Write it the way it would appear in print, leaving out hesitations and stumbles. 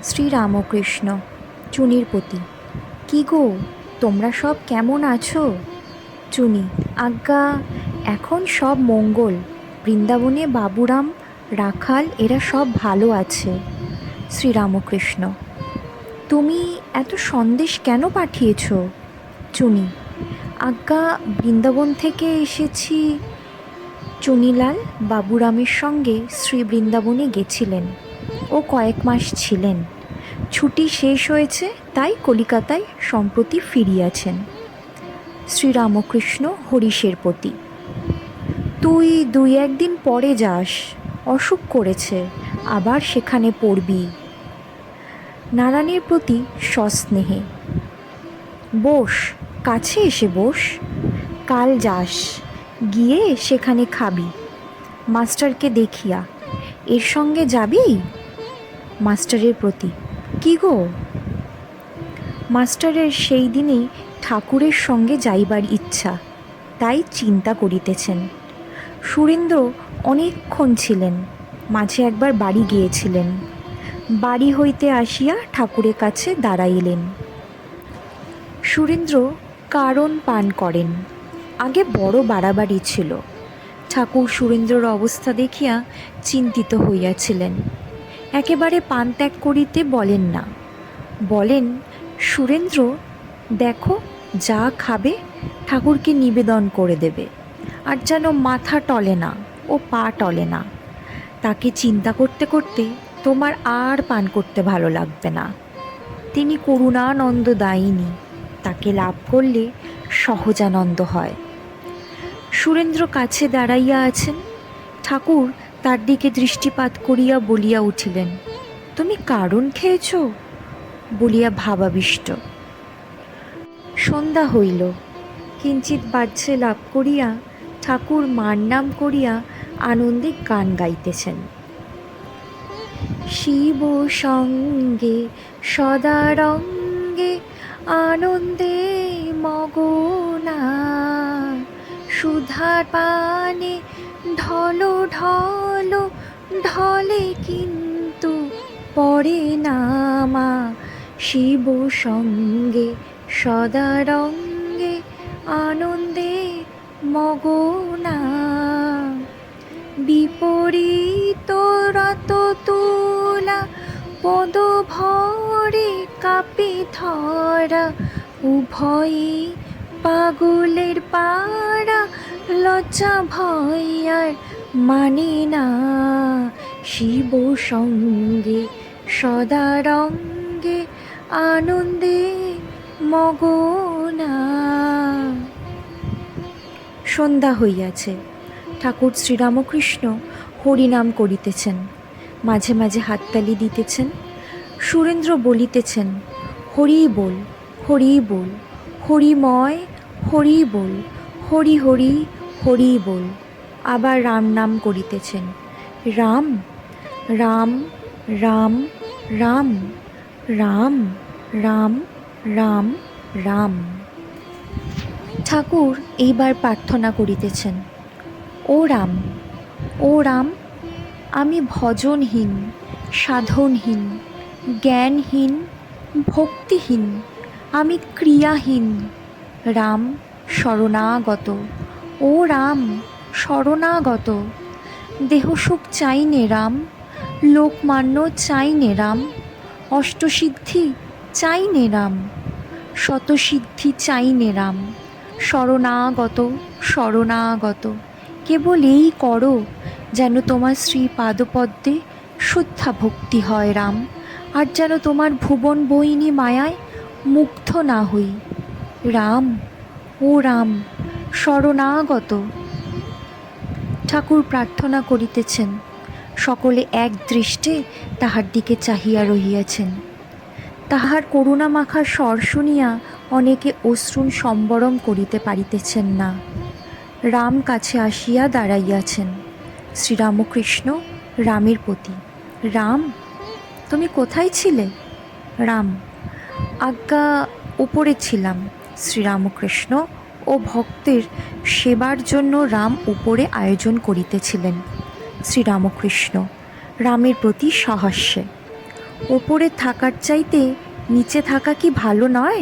শ্রীরামকৃষ্ণ চুনির প্রতি। কি গো, তোমরা সব কেমন আছো? চুনি: আজ্ঞা, এখন সব মঙ্গল। বৃন্দাবনে বাবুরাম, রাখাল এরা সব ভালো আছে। শ্রীরামকৃষ্ণ: তুমি এত সন্দেশ কেন পাঠিয়েছ? চুনি: আজ্ঞা, বৃন্দাবন থেকে এসেছি। চুনিলাল বাবুরামের সঙ্গে শ্রী বৃন্দাবনে গেছিলেন। ও কয়েক মাস ছিলেন। ছুটি শেষ হয়েছে, তাই কলিকাতায় সম্প্রতি ফিরিয়াছেন। শ্রীরামকৃষ্ণ হরিশের প্রতি: তুই 2-1 দিন পরে যাস, অসুখ করেছে, আবার সেখানে পড়বি। নারায়ণের প্রতি সস্নেহে: বোস, কাছে এসে বোস। কাল যাস, গিয়ে সেখানে খাবি। মাস্টারকে দেখিয়া এর সঙ্গে যাবি? মাস্টারের প্রতি: কি গো? মাস্টারের সেই দিনেই ঠাকুরের সঙ্গে যাইবার ইচ্ছা, তাই চিন্তা করিতেছেন। সুরেন্দ্র অনেকক্ষণ ছিলেন, মাঝে একবার বাড়ি গিয়েছিলেন। বাড়ি হইতে আসিয়া ঠাকুরের কাছে দাঁড়াইলেন। সুরেন্দ্র কারণ পান করেন। আগে বড় বাড়াবাড়ি ছিল। ঠাকুর সুরেন্দ্রর অবস্থা দেখিয়া চিন্তিত হইয়াছিলেন। একেবারে পান ত্যাগ করিতে বলেন না, বলেন, সুরেন্দ্র দেখো, যা খাবে ঠাকুরকে নিবেদন করে দেবে, আর যেন মাথা টলে না ও পা টলে না। তাকে চিন্তা করতে করতে তোমার আর পান করতে ভালো লাগবে না। তিনি করুণানন্দ দায়িনী, তাকে লাভ করলে সহজানন্দ হয়। সুরেন্দ্র কাছে দাঁড়াইয়া আছেন। ঠাকুর তার দিকে দৃষ্টিপাত করিয়া বলিয়া উঠিলেন, তুমি কারণ খেয়েছ? বলিয়া ভাবাবিষ্ট। সন্ধ্যা হইল। কিঞ্চিৎ বাহ্যে লাভ করিয়া ঠাকুর মার নাম করিয়া আনন্দে গান গাইতেছেন। শিব সঙ্গে সদারঙ্গে আনন্দে মগনা, সুধার পানে ঢলো ঢলো ঢলে কিন্তু পড়ে না মা। শিব সঙ্গে সদারঙ্গে আনন্দে মগনা, বিপরীত রত তুলা পদ ভরে কাপে ধরা, উভয়ে পাগলের পাড়া, লজ্জা ভয় আর মানে না। শিব সঙ্গে সদারঙ্গে আনন্দে মগনা। সন্ধ্যা হইয়াছে। ঠাকুর শ্রীরামকৃষ্ণ হরিনাম করিতেছেন, মাঝে মাঝে হাততালি দিতেছেন। সুরেন্দ্র বলিতেছেন, হরি বল, হরি বল, হরিময়, হরি বল, হরি হরি, হরি বল। আবার রাম নাম করিতেছেন, রাম রাম রাম রাম রাম রাম রাম রাম। ঠাকুর এইবার প্রার্থনা করিতেছেন, ও রাম, ও রাম, আমি ভজনহীন, সাধনহীন, জ্ঞানহীন, ভক্তিহীন, আমি ক্রিয়াহীন। রাম শরণাগত, ও রাম শরণাগত। দেহসুখ চাই নে রাম, লোকমান্য চাই নে রাম, অষ্টসিদ্ধি চাই নে রাম, শতসিদ্ধি চাই নে রাম। শরণাগত, শরণাগত। কেবল এই করো যেন তোমার শ্রী পাদপদ্মে শুদ্ধা ভক্তি হয় রাম, আর যেন তোমার ভুবন বহিনী মায়ায় মুগ্ধ না হই। রাম, ও রাম শরণাগত। ঠাকুর প্রার্থনা করিতেছেন। সকলে এক দৃষ্টে তাহার দিকে চাহিয়া রহিয়াছেন। তাহার করুণামাখা স্বর শুনিয়া অনেকে অশ্রুণ সম্বরণ করিতে পারিতেছেন না। রাম কাছে আসিয়া দাঁড়াইয়াছেন। শ্রীরামকৃষ্ণ রামের প্রতি: রাম, তুমি কোথায় ছিলে? রাম: আজ্ঞা, উপরে ছিলাম। শ্রীরামকৃষ্ণ ও ভক্তের সেবার জন্য রাম উপরে আয়োজন করিতেছিলেন। শ্রীরামকৃষ্ণ রামের প্রতি সহাস্যে: ওপরে থাকার চাইতে নিচে থাকা কি ভালো নয়?